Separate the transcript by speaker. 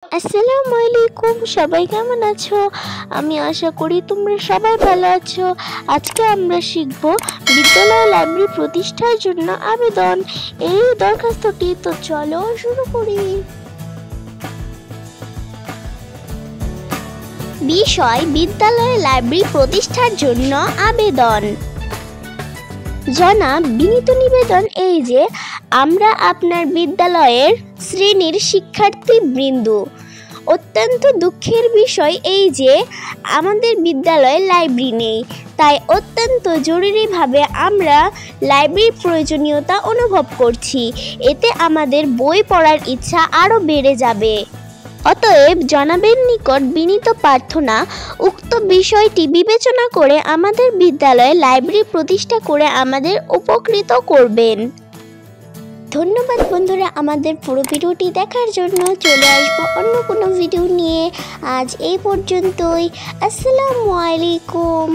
Speaker 1: আসসালামু আলাইকুম, সবাই কেমন আছো? আমি আশা করি তোমরা সবাই ভালো আছো। আজকে আমরা শিখব বিদ্যালয় লাইব্রেরি প্রতিষ্ঠার জন্য আবেদন। এই দরখাস্তটি তো চলো শুরু করি। বিষয় বিদ্যালয় লাইব্রেরি প্রতিষ্ঠার জন্য আবেদন। জনাব, বিনীত নিবেদন এই যে আমরা আপনার বিদ্যালয়ের শ্রেণীর শিক্ষার্থীবৃন্দ, অত্যন্ত দুঃখের বিষয় এই যে আমাদের বিদ্যালয়ে লাইব্রেরি নেই। তাই অত্যন্ত জরুরিভাবে আমরা লাইব্রেরির প্রয়োজনীয়তা অনুভব করছি। এতে আমাদের বই পড়ার ইচ্ছা আরও বেড়ে যাবে। অতএব জনাবের নিকট বিনীত প্রার্থনা, উক্ত বিষয়টি বিবেচনা করে আমাদের বিদ্যালয়ে লাইব্রেরি প্রতিষ্ঠা করে আমাদের উপকৃত করবেন। ধন্যবাদ বন্ধুরা, আমাদের পুরো ভিডিওটি দেখার জন্য। চলে আসবো অন্য কোনো ভিডিও নিয়ে। আজ এই পর্যন্তই। আসসালামু আলাইকুম।